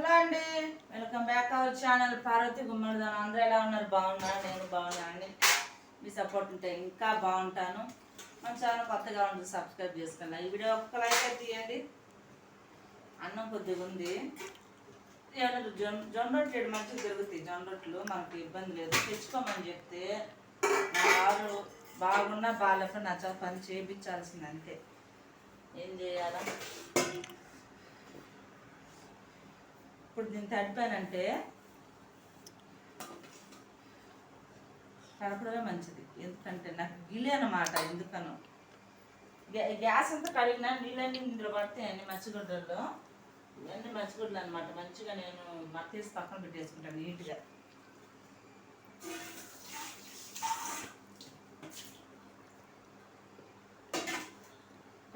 Hello అండి, welcome back our channel Parvathi Gummadidanu. అందరూ ఎలా ఉన్నారు? బాగున్నాను, నేను బాగున్నాను అండి. మీ సపోర్ట్ ఉంటే ఇంకా బాగుంటాను. మన ఛానల్ కొత్తగా ఉంటుంది, సబ్స్క్రైబ్ చేసుకోండి. ఈ వీడియో ఒక్క లైక్ అయితే తీయండి. అన్నం కొద్దిగా ఉంది. జొన్న రొట్టెలు మంచిగా దొరుకుతాయి. జొన్న రొట్టెలు మనకు ఇబ్బంది లేదు, తెచ్చుకోమని చెప్తే నా వారు బాగున్నా బాగాలేక నా పని చేయించాల్సింది అంతే. ఏం చేయాలా? ఇప్పుడు దీన్ని తడిపానంటే కడపడమే మంచిది. ఎందుకంటే నాకు గిలి అన్నమాట. ఎందుకనో గ్యాస్ అంతా కడిగినా నీళ్ళన్నీ ఇందులో పడతాయండి. మచ్చిగుడ్డల్లో ఇవన్నీ మచ్చిగుడ్డలు అనమాట. మంచిగా నేను మత్తేసి పక్కన పెట్టేసుకుంటాను నీట్గా.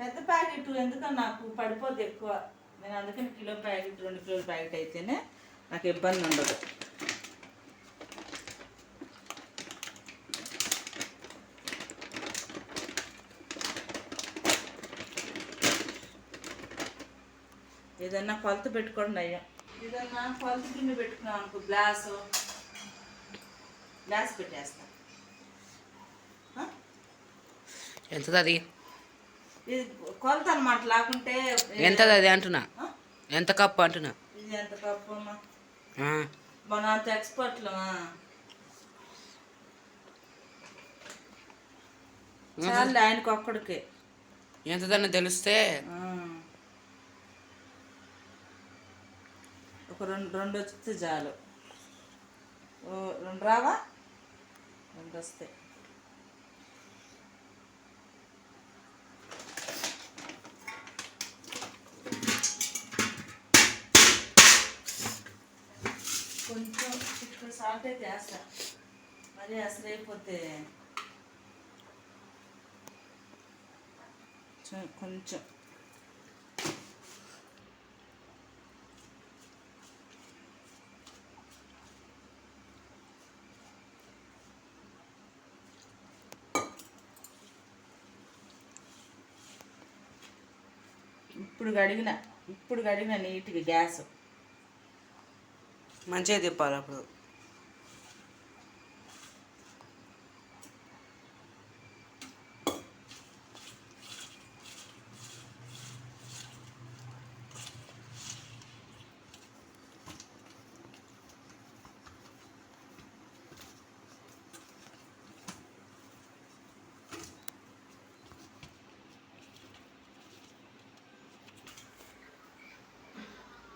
పెద్ద ప్యాకెట్ ఎందుకని నాకు పడిపోద్ది ఎక్కువ. నేను అందుకని కిలో ప్యాకెట్ 2 కిలోల ప్యాకెట్ అయితేనే నాకు ఇబ్బంది ఉండదు. ఏదన్నా కొలత పెట్టుకోండి అయ్యా. ఏదన్నా కొలత గిన్నె పెట్టుకున్నాం అనుకో, గ్లాస్ పెట్టేస్తా. ఎంత అది? ఇది కొలత అనమాట. లేకుంటే ఎంత అది అంటున్నా? ఎంత కప్పు అంటున్నా? ఇది ఎంత కప్పు అమ్మా? మన అంత ఎక్స్పర్ట్లు చాలు ఆయనకు ఒక్కడికే. ఎంతదన్నా తెలిస్తే ఒక రెండు వస్తే చాలు. 2 రావా? 2 వస్తాయి. కొంచెం చిక్కుడు సాల్ట్ అయితే వేస్తా. మరి అసలు అయిపోతే కొంచెం ఇప్పుడు కడిగిన నీట్గా గ్యాస్ మంచిగా తిప్పాలి. అప్పుడు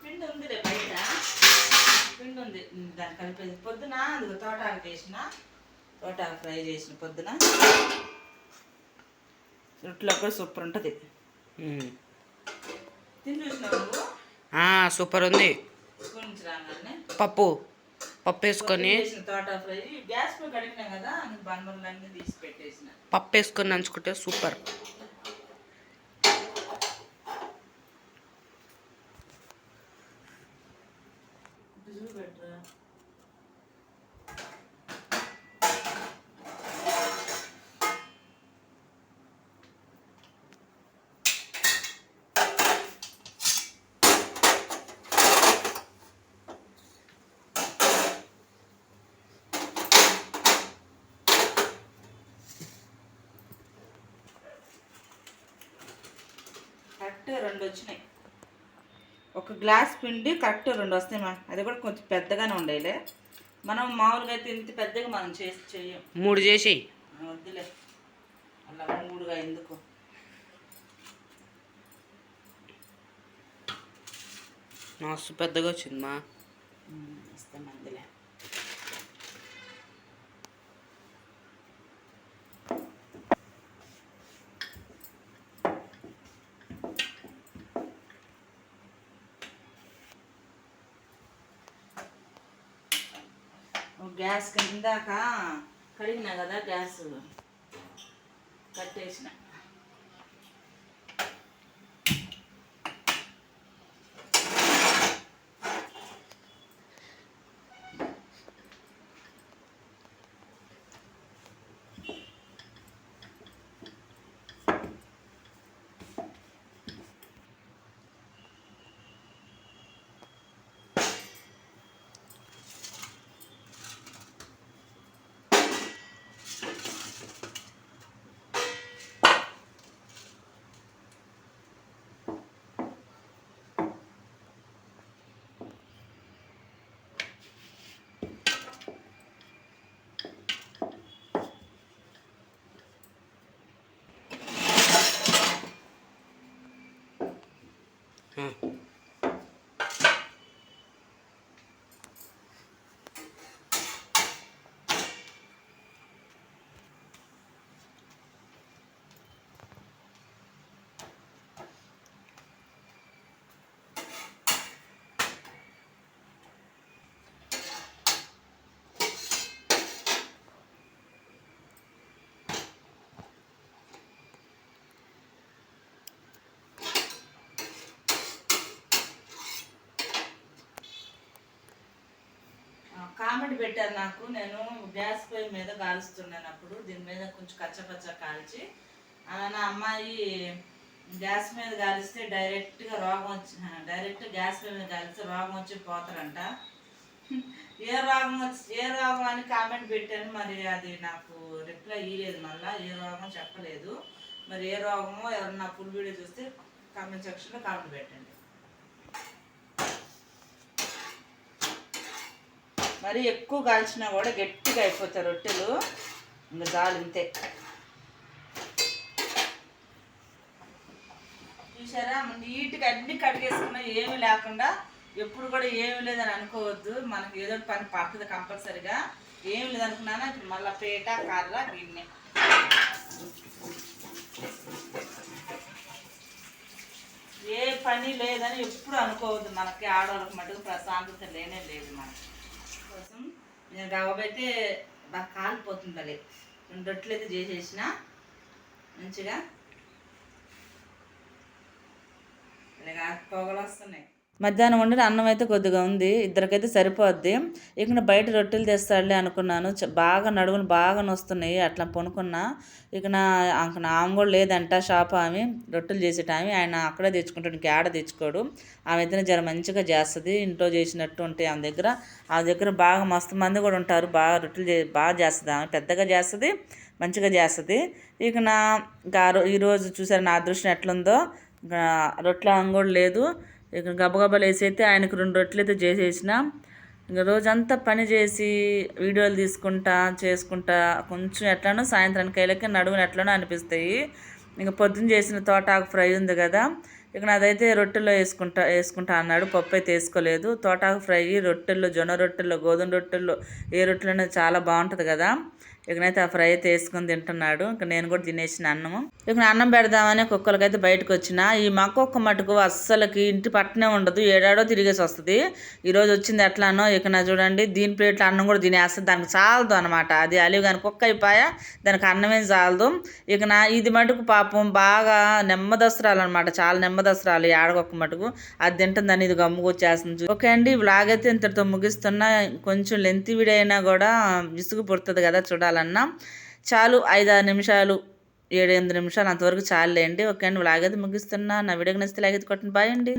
పిండి ఉందిలే, బయట పిండి ఉంది. దాన్ని కలిపేది పొద్దున అందుకు తోటాకు చేసిన, తోటాకు ఫ్రై చేసిన పొద్దున రొట్టెలో కూడా సూపర్ ఉంటుంది. తిని చూసినావు నువ్వు? సూపర్ ఉంది. స్కూల్ నుంచి రాగానే పప్పు వేసుకొని తోటా ఫ్రై గ్యాస్ పై కడిగినా కదా, బండ్లన్నీ తీసి పెట్టేసిన. పప్పు వేసుకొని నంచుకుంటే సూపర్. కరెక్ట్గా 2 వచ్చినాయి. ఒక గ్లాస్ పిండి కరెక్ట్ 2 వస్తాయి. అది కూడా కొంచెం పెద్దగానే ఉండేలే. మనం మామూలుగా అయితే ఇంత పెద్దగా మనం చెయ్యం. 3 చేసి వద్దులే, అలా 3గా ఎందుకు. మస్తు పెద్దగా వచ్చింది మా. ఇస్తాం అందులే. గ్యాస్ కిందాక కడిగినా కదా, గ్యాస్ కట్టేసిన. కామెంట్ పెట్టారు నాకు, నేను గ్యాస్ పొయ్యి మీద కాలుస్తున్నాను. అప్పుడు దీని మీద కొంచెం కచ్చపచ్చ కాల్చి నా అమ్మాయి గ్యాస్ మీద కాలిస్తే డైరెక్ట్గా గ్యాస్ పొయ్యి మీద కాలిస్తే రోగం వచ్చి పోతారంట. ఏ రోగం అని కామెంట్ పెట్టాను, మరి అది నాకు రిప్లై ఇవ్వలేదు. మళ్ళీ ఏ రోగం చెప్పలేదు. మరి ఏ రోగమో ఎవరన్నా ఫుల్ వీడియో చూస్తే కామెంట్ సెక్షన్లో కామెంట్ పెట్టండి. మరి ఎక్కువ కాల్చినా కూడా గట్టిగా అయిపోతాయి రొట్టెలు. ఇంకా చాలు, ఇంతే. చూసారా, నీట్గా అన్ని కడిగేసుకున్నా ఏమి లేకుండా. ఎప్పుడు కూడా ఏమి లేదని అనుకోవద్దు, మనకి ఏదో పని పడుతుంది కంపల్సరిగా. ఏమి లేదనుకున్నానా ఇప్పుడు మళ్ళీ పేట కర్ర గిన్నె. ఏ పని లేదని ఎప్పుడు అనుకోవద్దు. మనకి ఆడవాళ్ళకి మటుకు ప్రశాంతత లేనే లేదు. మనకి కోసం నేను రవ్వబైతే బాగా కాలిపోతుంది. భలే 2 రొట్టెలు అయితే చేసేసిన మంచిగా. ఇలాగా పొగలు వస్తున్నాయి. మధ్యాహ్నం వండిన అన్నం అయితే కొద్దిగా ఉంది, ఇద్దరికైతే సరిపోద్ది. ఇక బయట రొట్టెలు తెస్తాడులే అనుకున్నాను. బాగా నడుములు బాగా నొస్తున్నాయి, అట్లా పనుకున్నా. ఇక ఆమె కూడా లేదంట, షాప్ ఆమె రొట్టెలు చేసేట ఆమె. ఆయన అక్కడే తెచ్చుకుంటాడు, ఇంకా ఆడ తెచ్చుకోడు. ఆమె అయితే జర మంచిగా చేస్తుంది, ఇంట్లో చేసినట్టు ఉంటాయి ఆమె దగ్గర. బాగా మస్తు మంది కూడా ఉంటారు. బాగా రొట్టెలు బాగా చేస్తుంది ఆమె, పెద్దగా చేస్తుంది, మంచిగా చేస్తుంది. ఇక ఇంకా ఈరోజు చూసారు నా అదృష్టం ఎట్లుందో. రొట్టెలు ఆమె కూడా లేదు. ఇక గబగబాలు వేసి అయితే ఆయనకు 2 రొట్టెలు అయితే చేసేసిన. ఇంకా రోజంతా పని చేసి వీడియోలు చేసుకుంటా కొంచెం ఎట్లానో సాయంత్రానికి వెళ్ళకి నడుములు ఎట్లనో అనిపిస్తాయి. ఇంకా పొద్దున్న చేసిన తోటాకు ఫ్రై ఉంది కదా, ఇక అదైతే రొట్టెల్లో వేసుకుంటా అన్నాడు. పప్పు అయితే వేసుకోలేదు. తోటాకు ఫ్రై రొట్టెల్లో, జొన్న రొట్టెల్లో, గోధుమ రొట్టెల్లో, ఏ రొట్టెలు అనేది చాలా బాగుంటుంది కదా. ఇకనైతే ఆ ఫ్రై అయితే వేసుకొని తింటున్నాడు. ఇక నేను కూడా తినేసిన అన్నము. ఇక అన్నం పెడదామని కుక్కలకైతే బయటకు వచ్చిన. ఈ మక్కొక్క మటుకు అస్సలకి ఇంటి పట్టనే ఉండదు, ఏడాడో తిరిగేసి వస్తుంది. ఈరోజు వచ్చింది ఎట్లానో. ఇక చూడండి, దీని ప్లేట్లో అన్నం కూడా తినేస్తుంది. దానికి చాలదు అనమాట. అది అలివి కానీ కుక్క అయిపోయా, దానికి అన్నమేం చాలదు. ఇక ఇది మటుకు పాపం బాగా నెమ్మదస్తురాలు అనమాట, చాలా నెమ్మదస్తురాలు. ఏడకొక్క మటుకు అది తింటుందని ఇది గమ్ముకొచ్చేస్తుంది. ఓకే అండి, వ్లాగ్ అయితే ఇంతటితో ముగిస్తున్నా. కొంచెం లెంత్ వీడియో అయినా కూడా విసుగు పుడుతుంది కదా చూడాలన్నా. చాలు, 5-6 నిమిషాలు, 7-8 నిమిషాలు అంతవరకు చాలులేండి. ఓకే అండి, వ్లాగ్ అయితే ముగిస్తున్నా. నా వీడియోకి నచ్చితే లైక్ అయితే కొట్టండి. బాయ్ అండి.